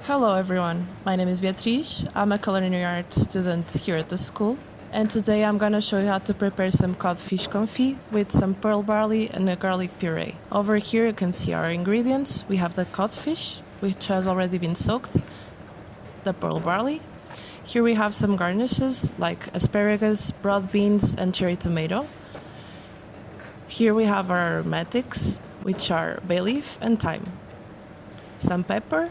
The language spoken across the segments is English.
Hello everyone, my name is Beatriz. I'm a Culinary Arts student here at the school, and today I'm gonna show you how to prepare some codfish confit with some pearl barley and a garlic puree. Over here you can see our ingredients. We have the codfish, which has already been soaked, the pearl barley. Here we have some garnishes like asparagus, broad beans, and cherry tomato. Here we have our aromatics, which are bay leaf and thyme, some pepper,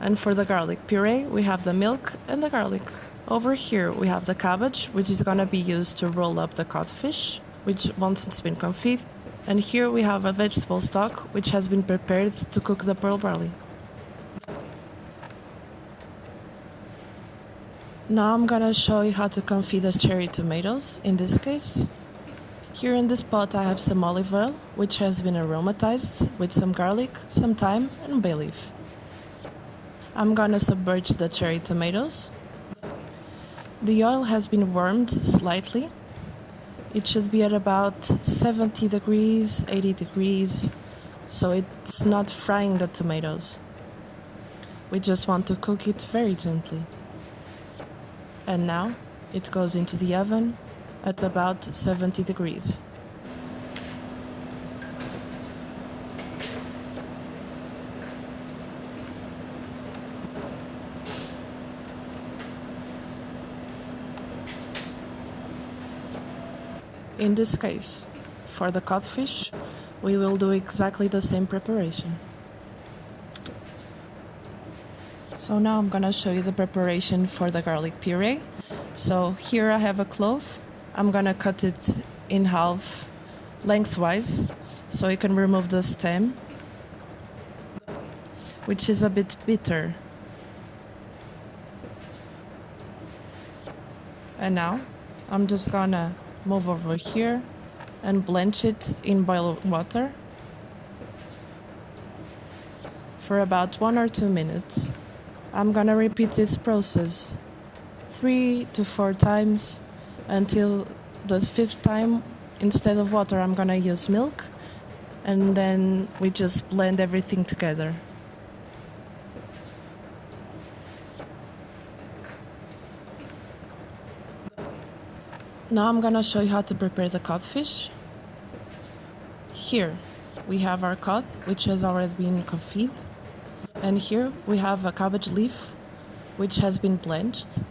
and for the garlic puree, we have the milk and the garlic. Over here, we have the cabbage, which is gonna be used to roll up the codfish, which once it's been confit. And here we have a vegetable stock, which has been prepared to cook the pearl barley. Now I'm gonna show you how to confit the cherry tomatoes, in this case. Here in this pot I have some olive oil, which has been aromatized with some garlic, some thyme, and bay leaf. I'm gonna submerge the cherry tomatoes. The oil has been warmed slightly. It should be at about 70 degrees, 80 degrees, so it's not frying the tomatoes. We just want to cook it very gently. And now it goes into the oven at about 70 degrees. In this case, for the codfish, we will do exactly the same preparation. So now I'm gonna show you the preparation for the garlic puree. So here I have a clove. I'm gonna cut it in half lengthwise so you can remove the stem, which is a bit bitter. And now I'm just gonna move over here and blanch it in boiling water for about 1 or 2 minutes. I'm gonna repeat this process 3 to 4 times until the 5th time, instead of water, I'm gonna use milk, and then we just blend everything together. Now I'm gonna show you how to prepare the codfish. Here we have our cod, which has already been confit, and here we have a cabbage leaf, which has been blanched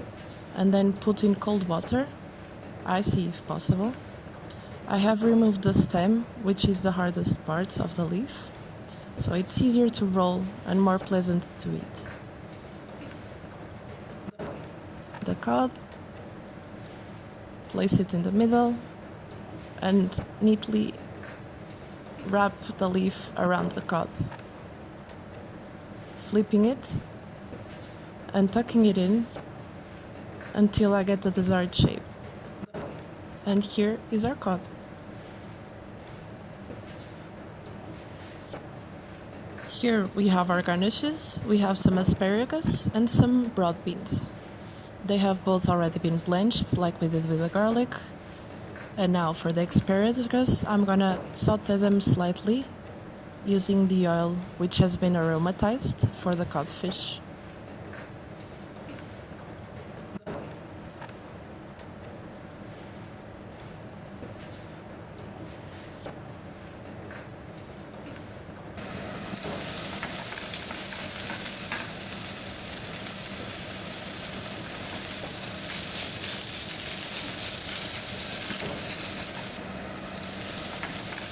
and then put in cold water, icy if possible. I have removed the stem, which is the hardest part of the leaf, so it's easier to roll and more pleasant to eat. The cod, place it in the middle and neatly wrap the leaf around the cod, flipping it and tucking it in until I get the desired shape. And here is our cod. Here we have our garnishes. We have some asparagus and some broad beans. They have both already been blanched, like we did with the garlic. And now for the asparagus, I'm gonna saute them slightly using the oil which has been aromatized for the codfish.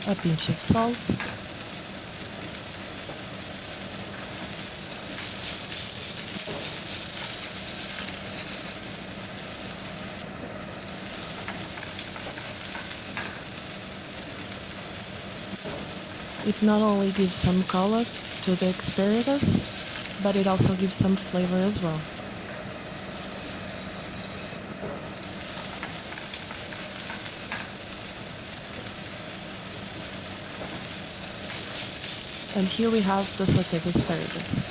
A pinch of salt, it not only gives some color to the asparagus, but it also gives some flavor as well. And here we have the sauteed asparagus.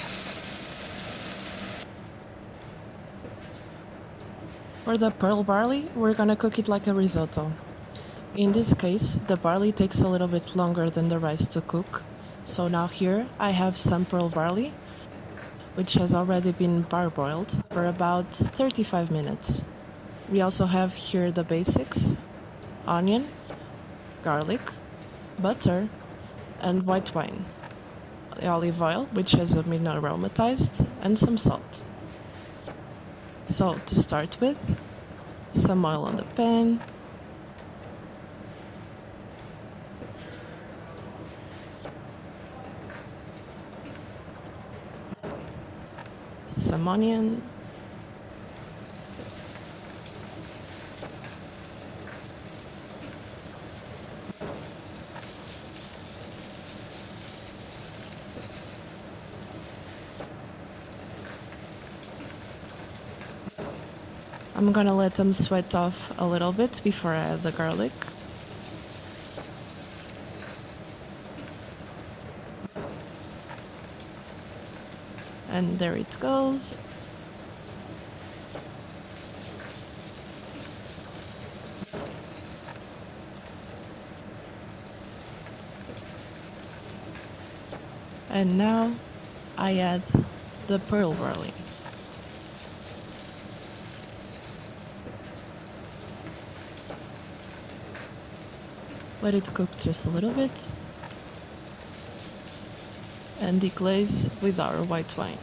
For the pearl barley, we're gonna cook it like a risotto. In this case, the barley takes a little bit longer than the rice to cook, So now here I have some pearl barley, which has already been parboiled for about 35 minutes. We also have here the basics: onion, garlic, butter, and white wine, olive oil, which has been aromatized, and some salt. So to start with, some oil on the pan, some onion, I'm gonna let them sweat off a little bit before I add the garlic. And there it goes. And now I add the pearl barley. Let it cook just a little bit and deglaze with our white wine.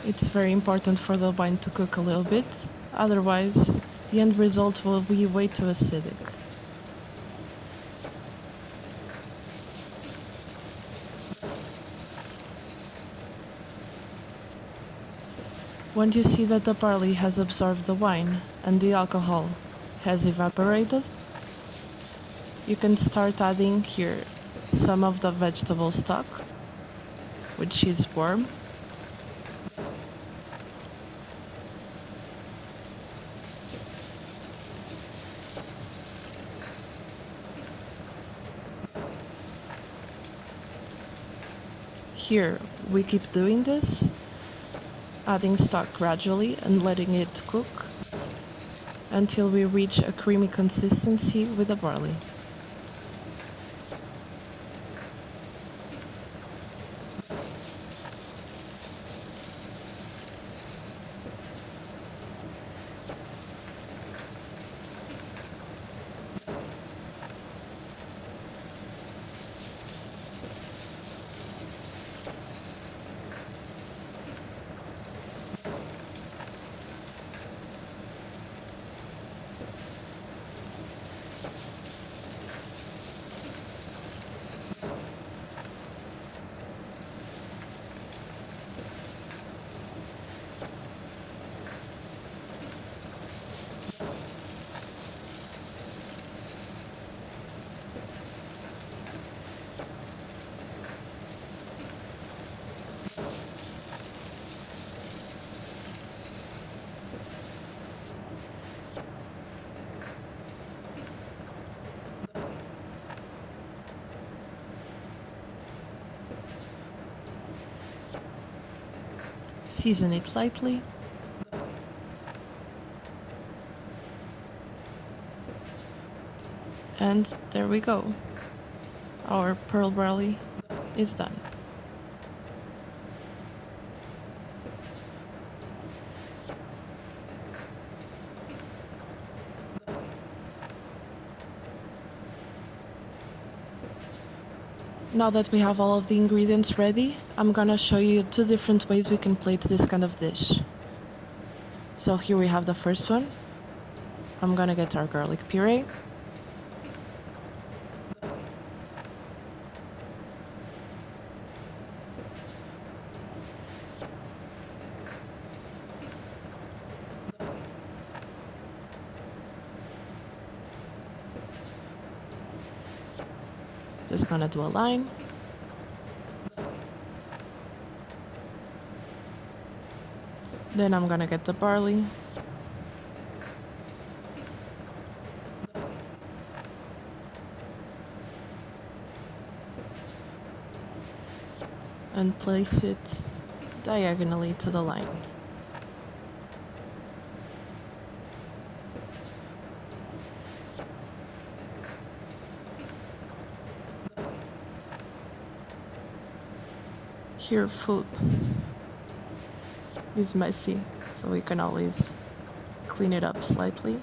It's very important for the wine to cook a little bit, otherwise the end result will be way too acidic. When you see that the barley has absorbed the wine and the alcohol has evaporated, you can start adding here some of the vegetable stock, which is warm. Here we keep doing this, adding stock gradually and letting it cook until we reach a creamy consistency with the barley. Season it lightly. And there we go. Our pearl barley is done. Now that we have all of the ingredients ready, I'm gonna show you 2 different ways we can plate this kind of dish. So here we have the first one. I'm gonna get our garlic puree. Just gonna do a line. Then I'm gonna get the barley. And place it diagonally to the line. Here food is messy, so we can always clean it up slightly.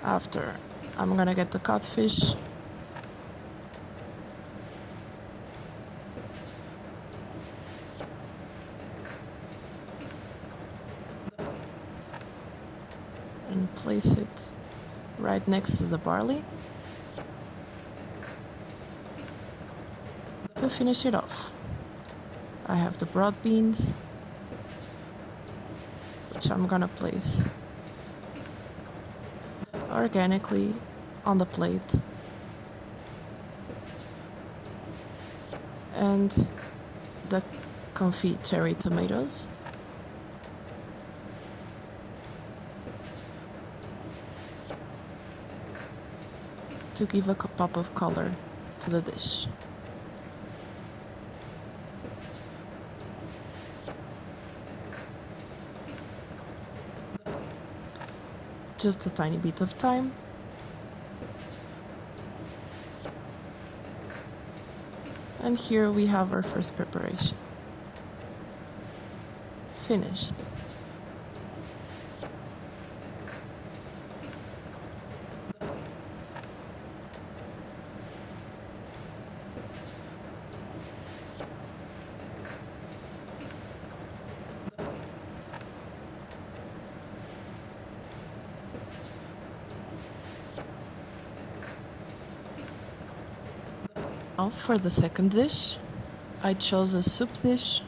After, I'm gonna get the codfish. And place it right next to the barley to finish it off. I have the broad beans, which I'm gonna place organically on the plate, and the confit cherry tomatoes. To give a pop of color to the dish. Just a tiny bit of thyme. And here we have our first preparation. Finished. Now for the second dish, I chose a soup dish,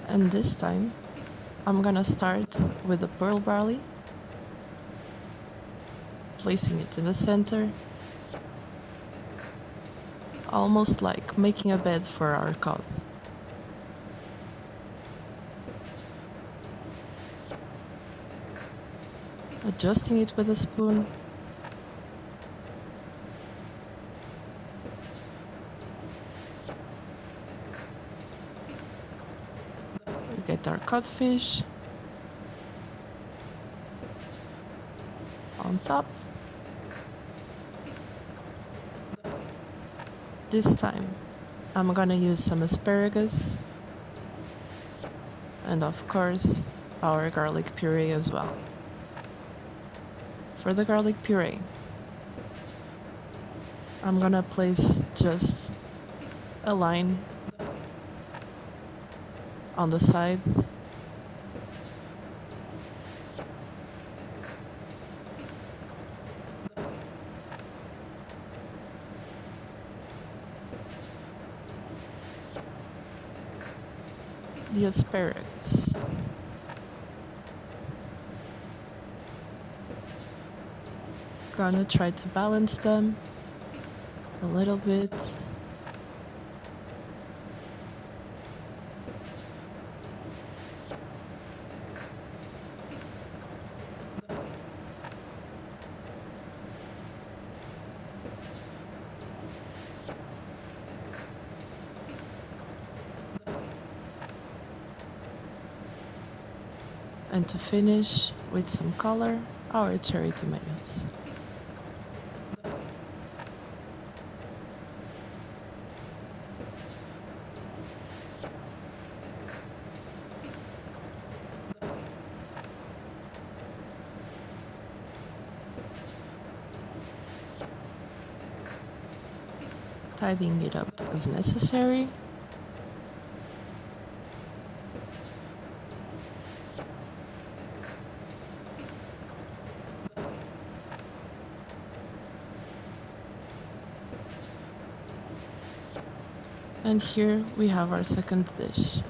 and this time I'm gonna start with the pearl barley, placing it in the center, almost like making a bed for our cod. Adjusting it with a spoon. Get our codfish on top. This time I'm gonna use some asparagus and of course our garlic puree as well. For the garlic puree, I'm gonna place just a line on the side. The asparagus. Gonna try to balance them a little bit. And to finish with some color, our cherry tomatoes. Tidying it up as necessary. And here we have our second dish.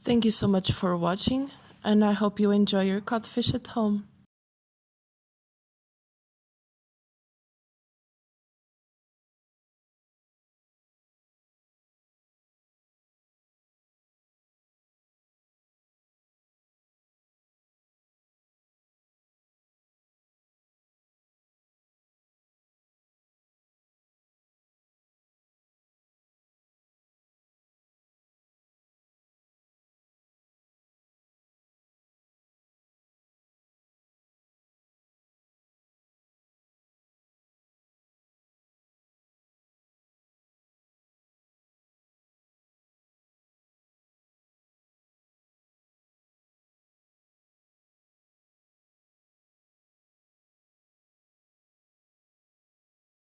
Thank you so much for watching, and I hope you enjoy your codfish at home.